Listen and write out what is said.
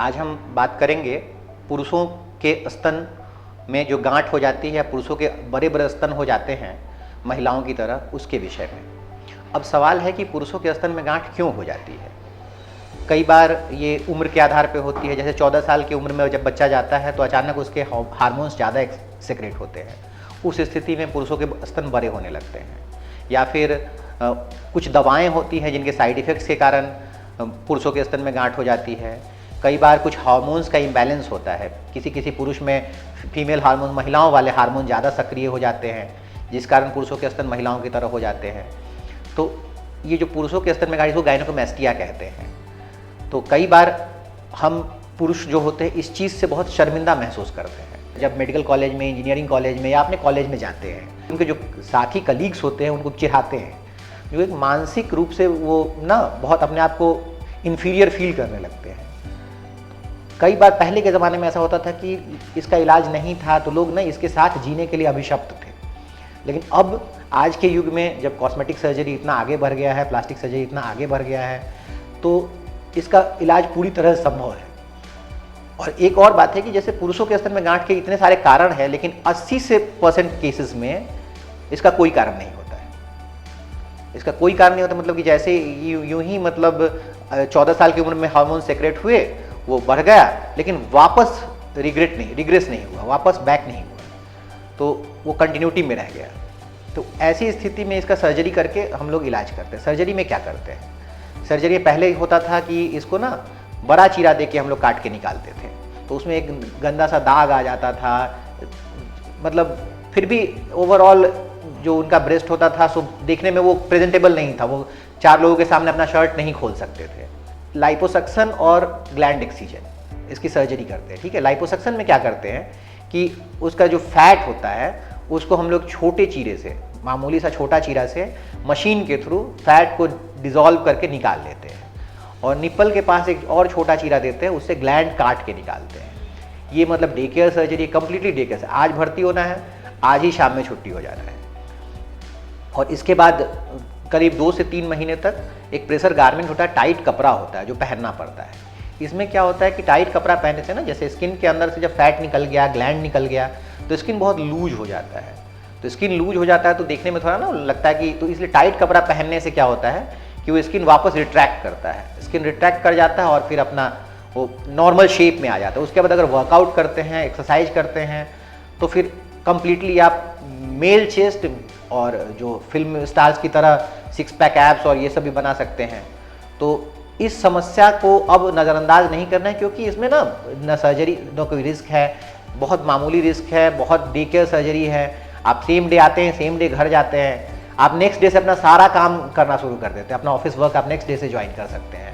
आज हम बात करेंगे पुरुषों के स्तन में जो गांठ हो जाती है या पुरुषों के बड़े बड़े स्तन हो जाते हैं महिलाओं की तरह, उसके विषय में। अब सवाल है कि पुरुषों के स्तन में गांठ क्यों हो जाती है। कई बार ये उम्र के आधार पे होती है, जैसे 14 साल की उम्र में जब बच्चा जाता है तो अचानक उसके हार्मोन्स ज़्यादा सेक्रेट होते हैं, उस स्थिति में पुरुषों के स्तन बड़े होने लगते हैं। या फिर कुछ दवाएं होती हैं जिनके साइड इफ़ेक्ट्स के कारण पुरुषों के स्तन में गांठ हो जाती है। कई बार कुछ हार्मोन्स का इम्बैलेंस होता है, किसी किसी पुरुष में फीमेल हार्मोन, महिलाओं वाले हार्मोन ज़्यादा सक्रिय हो जाते हैं, जिस कारण पुरुषों के स्तन महिलाओं की तरह हो जाते हैं। तो ये जो पुरुषों के स्तन में गांठ, इसको गायनेकोमैस्टिया कहते हैं। तो कई बार हम पुरुष जो होते हैं इस चीज़ से बहुत शर्मिंदा महसूस करते हैं। जब मेडिकल कॉलेज में, इंजीनियरिंग कॉलेज में या अपने कॉलेज में जाते हैं, उनके जो साथी कलीग्स होते हैं उनको चिढ़ाते हैं, जो एक मानसिक रूप से वो ना बहुत अपने आप को इन्फीरियर फील करने लगते हैं। कई बार पहले के ज़माने में ऐसा होता था कि इसका इलाज नहीं था तो लोग ना इसके साथ जीने के लिए अभिशप्त थे। लेकिन अब आज के युग में जब कॉस्मेटिक सर्जरी इतना आगे बढ़ गया है, प्लास्टिक सर्जरी इतना आगे बढ़ गया है, तो इसका इलाज पूरी तरह संभव है। और एक और बात है कि जैसे पुरुषों के स्तन में गांठ के इतने सारे कारण हैं, लेकिन 80% केसेस में इसका कोई कारण नहीं होता है। इसका कोई कारण नहीं होता, मतलब कि जैसे यूं ही मतलब 14 साल की उम्र में हार्मोन सेक्रेट हुए, वो बढ़ गया, लेकिन वापस रिग्रेस नहीं हुआ, वापस बैक नहीं हुआ, तो वो कंटिन्यूटी में रह गया। तो ऐसी स्थिति में इसका सर्जरी करके हम लोग इलाज करते हैं। सर्जरी में क्या करते हैं? सर्जरी पहले होता था कि इसको ना बड़ा चीरा दे के हम लोग काट के निकालते थे, तो उसमें एक गंदा सा दाग आ जाता था। मतलब फिर भी ओवरऑल जो उनका ब्रेस्ट होता था सो देखने में वो प्रेजेंटेबल नहीं था, वो 4 लोगों के सामने अपना शर्ट नहीं खोल सकते थे। लाइपोसक्शन और ग्लैंड एक्सीजन, इसकी सर्जरी करते हैं। ठीक है, लाइपोसक्शन में क्या करते हैं कि उसका जो फैट होता है उसको हम लोग छोटे चीरे से, मामूली सा छोटा चीरा से मशीन के थ्रू फैट को डिसॉल्व करके निकाल लेते हैं, और निप्पल के पास एक और छोटा चीरा देते हैं, उससे ग्लैंड काट के निकालते हैं। ये मतलब day care surgery, completely day care. आज भर्ती होना है, आज ही शाम में छुट्टी हो जाना है। और इसके बाद करीब 2 से 3 महीने तक एक प्रेशर गारमेंट होता है, टाइट कपड़ा होता है जो पहनना पड़ता है। इसमें क्या होता है कि टाइट कपड़ा पहनने से ना, जैसे स्किन के अंदर से जब फैट निकल गया, ग्लैंड निकल गया, तो स्किन बहुत लूज हो जाता है। तो स्किन लूज हो जाता है तो देखने में थोड़ा ना लगता है कि, तो इसलिए टाइट कपड़ा पहनने से क्या होता है कि वो स्किन वापस रिट्रैक्ट करता है, स्किन रिट्रैक्ट कर जाता है और फिर अपना वो नॉर्मल शेप में आ जाता है। उसके बाद अगर वर्कआउट करते हैं, एक्सरसाइज करते हैं, तो फिर कंप्लीटली आप मेल चेस्ट और जो फिल्म स्टार्स की तरह 6 पैक एब्स और ये सब भी बना सकते हैं। तो इस समस्या को अब नज़रअंदाज नहीं करना है, क्योंकि इसमें ना सर्जरी ना कोई रिस्क है, बहुत मामूली रिस्क है, बहुत डे केयर सर्जरी है। आप सेम डे आते हैं, सेम डे घर जाते हैं, आप नेक्स्ट डे से अपना सारा काम करना शुरू कर देते हैं, अपना ऑफिस वर्क आप नेक्स्ट डे से ज्वाइन कर सकते हैं।